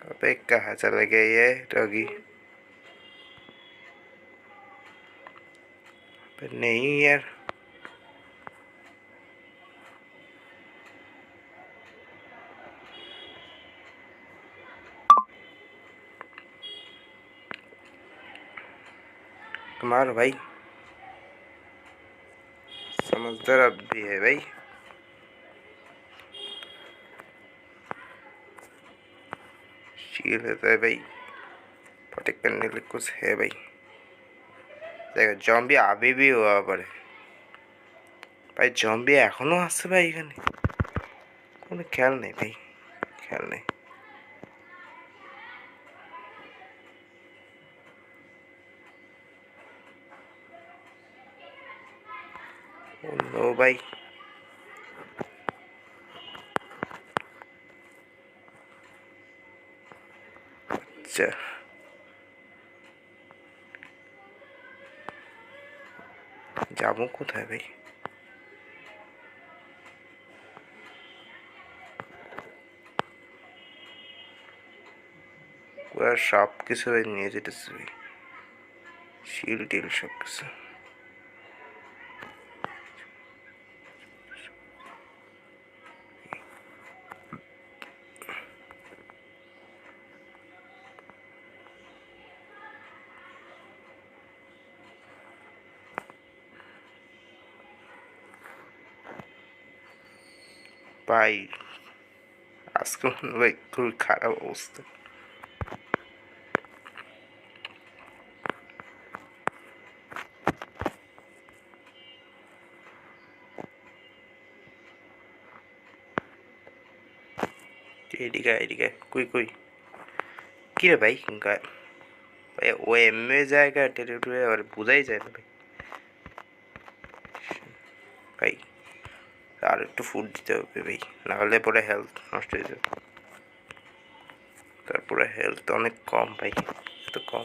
अबे कहाँ चले गए ये डॉगी? नहीं यार, तुम्हारा भाई समझदार अब भी है भाई। शील रहता है भाई, प्रोटेक्ट करने के लिए कुछ है भाई। দেখো জম্বি আবিবি হওয়া পারে ভাই, জম্বি এখনো আসছে ভাই এখানে, কোনো খেয়াল নেই ভাই, খেয়াল নেই। ও নো ভাই, আচ্ছা যাবো কোথায় ভাই? ওরা সব কিছু ভাই নিয়ে যেতেছে ভাই, শিল টিল সব কিছু। ভাই আজকে ভাই খুবই খারাপ অবস্থা। এদিকে এদিকে কই কই কি রে ভাই? ভাই ও এমএ জায়গা টেরিটরি আর বোঝাই যায় না ভাই। ভাই আর একটু ফুড দিতে হবে ভাই, নাহলে পরে হেলথ নষ্ট হয়ে যাবে। তারপরে হেলথ অনেক কম ভাই, এত কম।